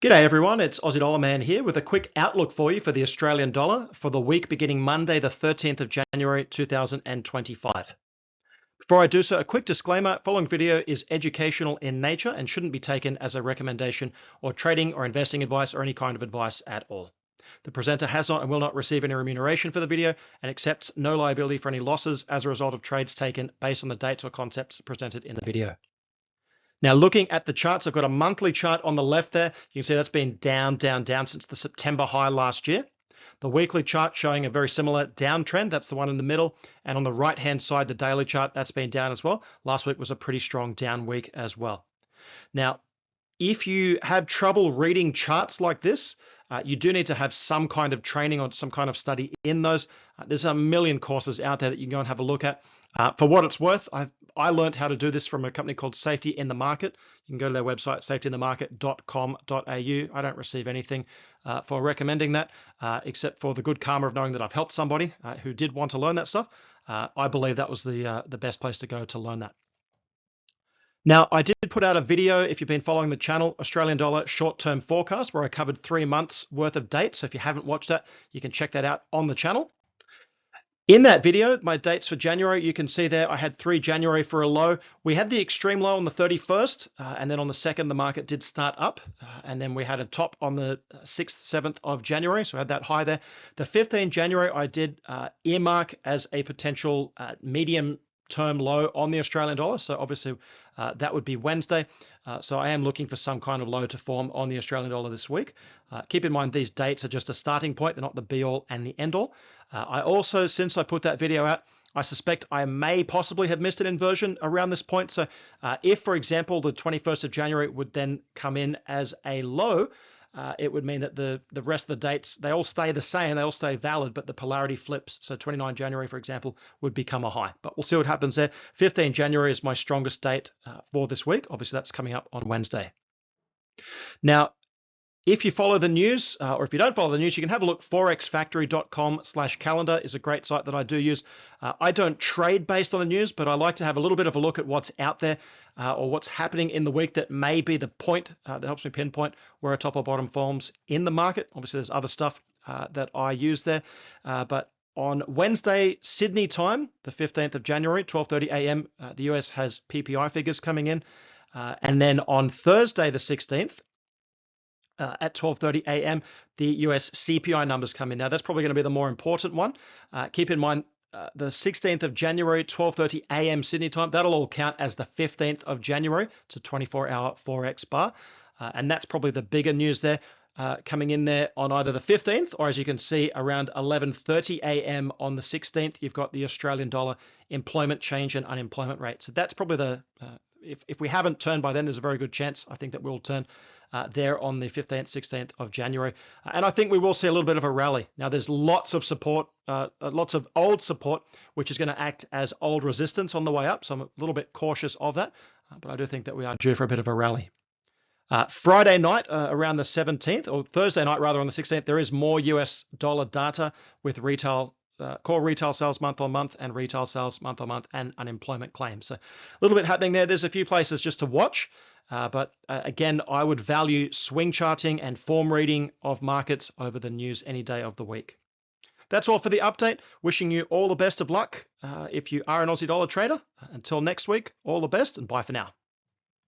G'day everyone, it's Aussie Dollar Man here with a quick outlook for you for the Australian dollar for the week beginning Monday, the 13th of January 2025. Before I do so, a quick disclaimer, following video is educational in nature and shouldn't be taken as a recommendation or trading or investing advice or any kind of advice at all. The presenter has not and will not receive any remuneration for the video and accepts no liability for any losses as a result of trades taken based on the dates or concepts presented in the video. Now, looking at the charts, I've got a monthly chart on the left there. You can see that's been down, down, down since the September high last year. The weekly chart showing a very similar downtrend. That's the one in the middle. And on the right-hand side, the daily chart, that's been down as well. Last week was a pretty strong down week as well. Now, if you have trouble reading charts like this, you do need to have some kind of training or some kind of study in those. There's a million courses out there that you can go and have a look at. For what it's worth, I learned how to do this from a company called Safety in the Market. You can go to their website, safetyinthemarket.com.au. I don't receive anything for recommending that, except for the good karma of knowing that I've helped somebody who did want to learn that stuff. I believe that was the best place to go to learn that. Now, I did put out a video, if you've been following the channel, Australian dollar short-term forecast, where I covered 3 months worth of dates. So if you haven't watched that, you can check that out on the channel. In that video, my dates for January, you can see there, I had 3 January for a low. We had the extreme low on the 31st, and then on the 2nd, the market did start up, and then we had a top on the 6th, 7th of January, so I had that high there. The 15th January, I did earmark as a potential medium-term low on the Australian dollar, so obviously that would be Wednesday. So I am looking for some kind of low to form on the Australian dollar this week. Keep in mind these dates are just a starting point, they're not the be-all and the end-all. I also, since I put that video out, I suspect I may possibly have missed an inversion around this point. So if, for example, the 21st of January would then come in as a low, it would mean that the rest of the dates, they all stay the same, they all stay valid, but the polarity flips. So 29 January, for example, would become a high. But we'll see what happens there. 15 January is my strongest date for this week. Obviously, that's coming up on Wednesday. Now, if you follow the news, or if you don't follow the news, you can have a look. Forexfactory.com/calendar is a great site that I do use. I don't trade based on the news, but I like to have a little bit of a look at what's out there or what's happening in the week that may be the point that helps me pinpoint where a top or bottom forms in the market. Obviously, there's other stuff that I use there, but on Wednesday, Sydney time, the 15th of January, 12:30 a.m., the US has PPI figures coming in. And then on Thursday, the 16th, at 12:30 a.m., the US CPI numbers come in. Now, that's probably going to be the more important one. Keep in mind, the 16th of January, 12:30 a.m. Sydney time, that'll all count as the 15th of January. It's a 24-hour Forex bar. And that's probably the bigger news there. Coming in there on either the 15th or, as you can see, around 11:30 a.m. on the 16th, you've got the Australian dollar employment change and unemployment rate. So that's probably the, if we haven't turned by then, there's a very good chance I think that we'll turn there on the 15th, 16th of January. And I think we will see a little bit of a rally. Now, there's lots of support, lots of old support, which is going to act as old resistance on the way up. So I'm a little bit cautious of that, but I do think that we are due for a bit of a rally. Friday night around the 17th, or Thursday night rather on the 16th, there is more US dollar data with retail, core retail sales month on month and retail sales month on month and unemployment claims. So a little bit happening there. There's a few places just to watch, but again, I would value swing charting and form reading of markets over the news any day of the week. That's all for the update. Wishing you all the best of luck if you are an Aussie dollar trader. Until next week, all the best and bye for now.